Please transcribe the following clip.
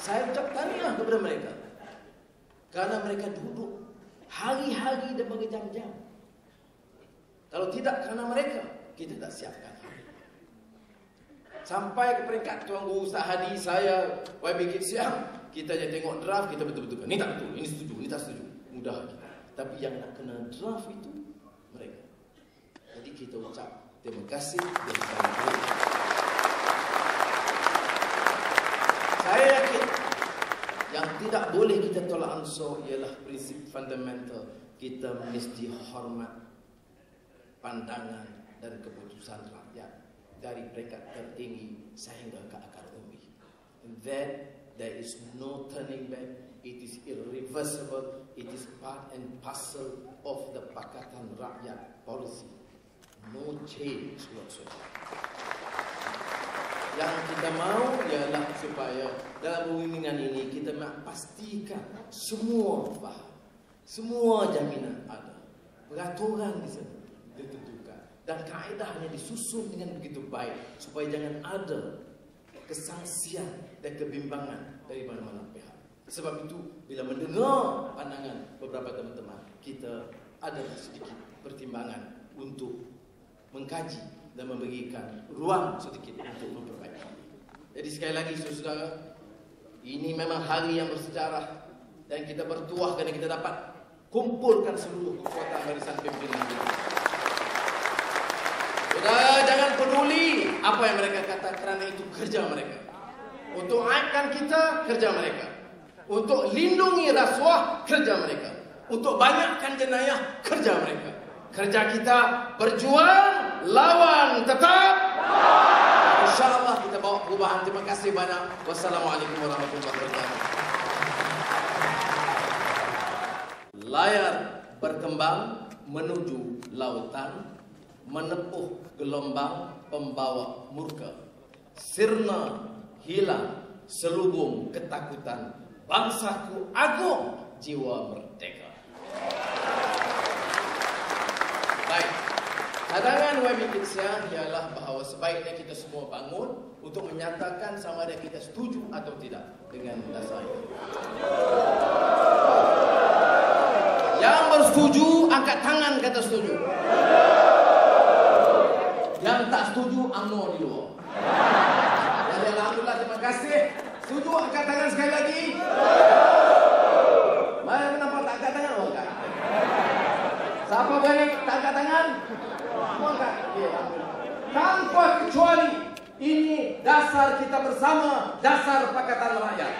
Saya ucap tahniah kepada mereka. Karena mereka duduk hari-hari dan berjam-jam. Kalau tidak karena mereka, kita tak siapkan. Sampai ke peringkat Tuan Guru Ustaz Hadi, saya, YB Siang, kita je tengok draft, kita betul-betul. Ini tak betul, ini setuju, ini tak setuju. Mudah kita. Tapi yang nak kena draft itu mereka. Jadi kita ucap terima kasih dari kami. Saya yakin yang tidak boleh kita tolak ansur ialah prinsip fundamental. Kita mesti hormat pandangan dan keputusan rakyat dari peringkat tertinggi sehingga ke akar umbi. And then there is no turning back. It is irreversible. It is part and parcel of the Pakatan Rakyat policy. No change whatsoever. Yang kita mahu ialah supaya dalam pembimbingan ini kita nak pastikan semua faham, semua jaminan ada, peraturan di sana ditentukan dan kaedahnya disusun dengan begitu baik supaya jangan ada kesangsian dan kebimbangan dari mana-mana pihak. Sebab itu bila mendengar pandangan beberapa teman-teman, kita ada sedikit pertimbangan untuk mengkaji dan memberikan ruang sedikit untuk memperbaiki. Jadi sekali lagi saudara, ini memang hari yang bersejarah dan kita bertuah kerana kita dapat kumpulkan seluruh kekuatan barisan pimpinan kita. Saudara, jangan peduli apa yang mereka kata kerana itu kerja mereka. Untuk aibkan kita, kerja mereka. Untuk lindungi rasuah, kerja mereka. Untuk banyakkan jenayah, kerja mereka. Kerja kita berjuang, lawan tetap. InsyaAllah kita bawa perubahan. Terima kasih banyak. Wassalamualaikum warahmatullahi wabarakatuh. Layar berkembang menuju lautan, menepuh gelombang pembawa murka. Sirna hilang selubung ketakutan. Bangsaku agung, jiwa merdeka. Baik, cadangan YB Kidsia ialah bahawa sebaiknya kita semua bangun untuk menyatakan sama ada kita setuju atau tidak dengan dasar ini. Yang bersetuju, angkat tangan kata setuju. Yang tak setuju, UMNO di luar. Jadi alhamdulillah, terima kasih. Setuju, angkat tangan sekali lagi. Mana kenapa tak angkat tangan? Oh, angkat. Siapa berani tak angkat tangan? Semua angkat. Tanpa kecuali, ini dasar kita bersama, dasar Pakatan Rakyat.